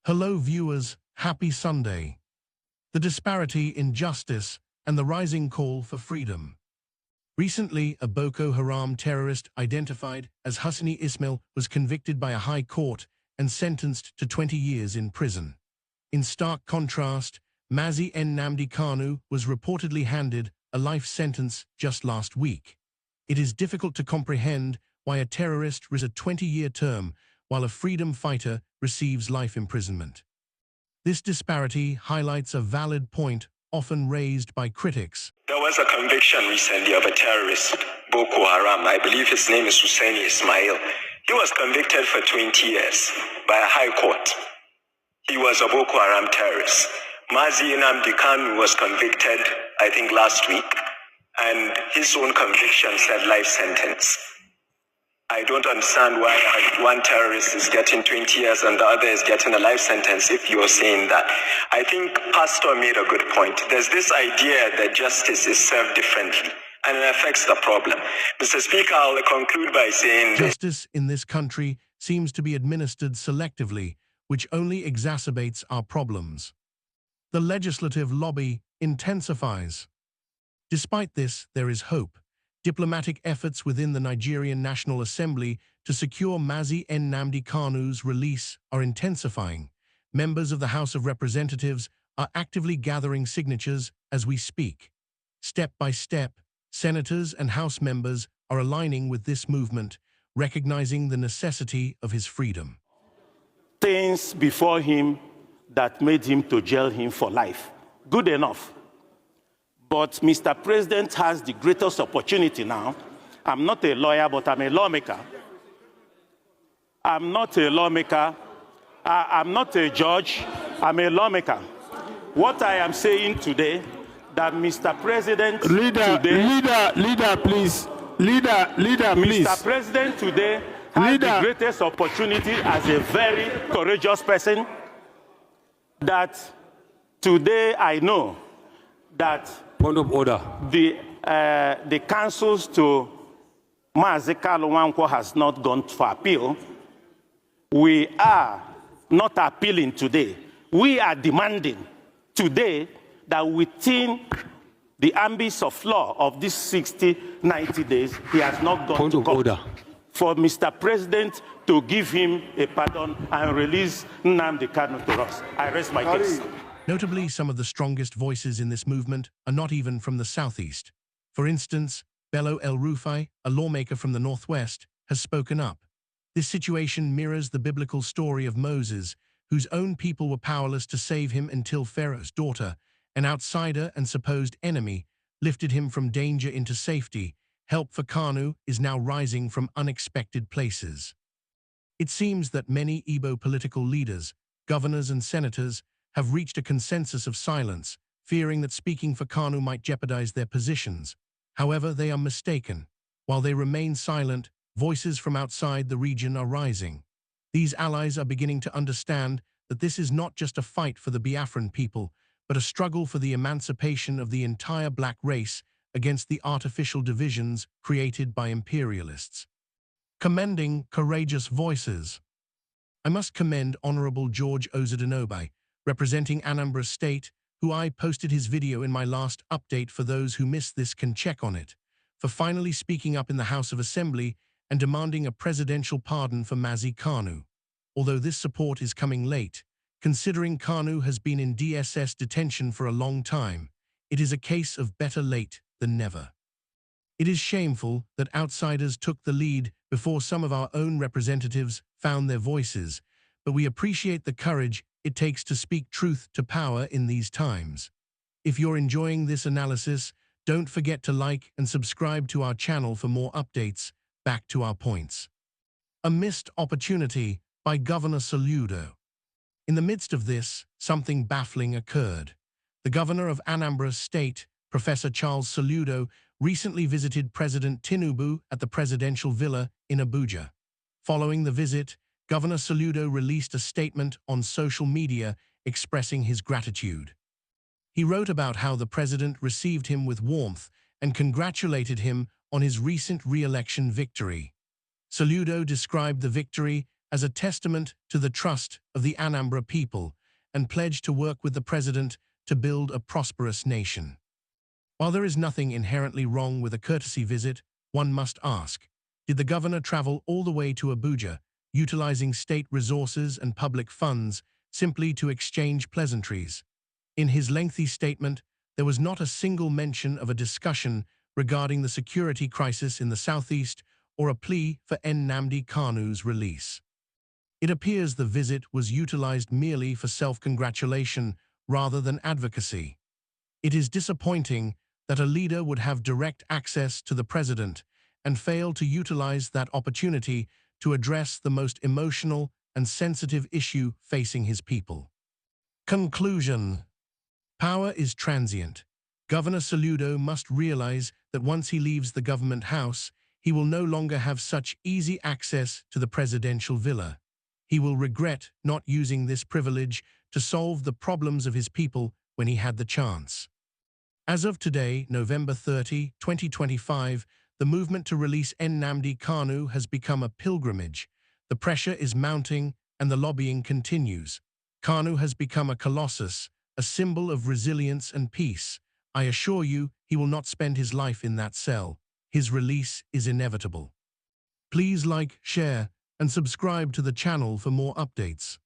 Hello viewers, happy Sunday. The disparity in justice and the rising call for freedom. Recently, a Boko Haram terrorist identified as Husni Ismail was convicted by a high court and sentenced to 20 years in prison. In stark contrast, Mazi Nnamdi Kanu was reportedly handed a life sentence just last week. It is difficult to comprehend why a terrorist receives a 20-year term while a freedom fighter receives life imprisonment. This disparity highlights a valid point often raised by critics. There was a conviction recently of a terrorist, Boko Haram. I believe his name is Hussein Ismail. He was convicted for 20 years by a high court. He was a Boko Haram terrorist. Mazi Nnamdi Kanu was convicted, I think, last week, and his own conviction said life sentence. I don't understand why one terrorist is getting 20 years and the other is getting a life sentence if you're saying that. I think Pastor made a good point. There's this idea that justice is served differently and it affects the problem. Mr. Speaker, I'll conclude by saying justice in this country seems to be administered selectively, which only exacerbates our problems. The legislative lobby intensifies. Despite this, there is hope. Diplomatic efforts within the Nigerian National Assembly to secure Mazi Nnamdi Kanu's release are intensifying. Members of the House of Representatives are actively gathering signatures as we speak. Step by step, senators and House members are aligning with this movement, recognizing the necessity of his freedom. Things before him that made him to jail him for life. Good enough. But Mr. President has the greatest opportunity now. I'm not a lawyer, but I'm a lawmaker. I'm not a lawmaker. I'm not a judge. I'm a lawmaker. What I am saying today, that Mr. President Leader, please. Mr. President today has the greatest opportunity as a very courageous person, that today I know that Point of order. The counsels to Mazi Kanu has not gone for appeal. We are not appealing today. We are demanding today that within the ambit of law of these 60, 90 days, he has not gone to court. Order. For Mr. President to give him a pardon and release Nnamdi Kanu to us. I rest my case. Notably, some of the strongest voices in this movement are not even from the southeast. For instance, Bello El-Rufai, a lawmaker from the northwest, has spoken up. This situation mirrors the biblical story of Moses, whose own people were powerless to save him until Pharaoh's daughter, an outsider and supposed enemy, lifted him from danger into safety. Help for Kanu is now rising from unexpected places. It seems that many Igbo political leaders, governors and senators, have reached a consensus of silence, fearing that speaking for Kanu might jeopardize their positions. However, they are mistaken. While they remain silent, voices from outside the region are rising. These allies are beginning to understand that this is not just a fight for the Biafran people, but a struggle for the emancipation of the entire black race against the artificial divisions created by imperialists. Commending courageous voices. I must commend Honorable George Ozodinobi, representing Anambra State, who I posted his video in my last update for those who missed this can check on it, for finally speaking up in the House of Assembly and demanding a presidential pardon for Mazi Kanu. Although this support is coming late, considering Kanu has been in DSS detention for a long time, it is a case of better late than never. It is shameful that outsiders took the lead before some of our own representatives found their voices, but we appreciate the courage it takes to speak truth to power in these times. If you're enjoying this analysis, don't forget to like and subscribe to our channel for more updates. Back to our points. A missed opportunity by Governor Soludo. In the midst of this, something baffling occurred. The governor of Anambra State, Professor Charles Soludo, recently visited President Tinubu at the presidential villa in Abuja. Following the visit, Governor Soludo released a statement on social media expressing his gratitude. He wrote about how the president received him with warmth and congratulated him on his recent re-election victory. Soludo described the victory as a testament to the trust of the Anambra people and pledged to work with the president to build a prosperous nation. While there is nothing inherently wrong with a courtesy visit, one must ask, did the governor travel all the way to Abuja, utilizing state resources and public funds simply to exchange pleasantries? In his lengthy statement, there was not a single mention of a discussion regarding the security crisis in the southeast or a plea for Nnamdi Kanu's release. It appears the visit was utilized merely for self-congratulation rather than advocacy. It is disappointing that a leader would have direct access to the president and fail to utilize that opportunity to address the most emotional and sensitive issue facing his people. Conclusion. Power is transient. Governor Soludo must realize that once he leaves the government house, he will no longer have such easy access to the presidential villa. He will regret not using this privilege to solve the problems of his people when he had the chance. As of today, November 30, 2025, the movement to release Nnamdi Kanu has become a pilgrimage. The pressure is mounting and the lobbying continues. Kanu has become a colossus, a symbol of resilience and peace. I assure you, he will not spend his life in that cell. His release is inevitable. Please like, share, and subscribe to the channel for more updates.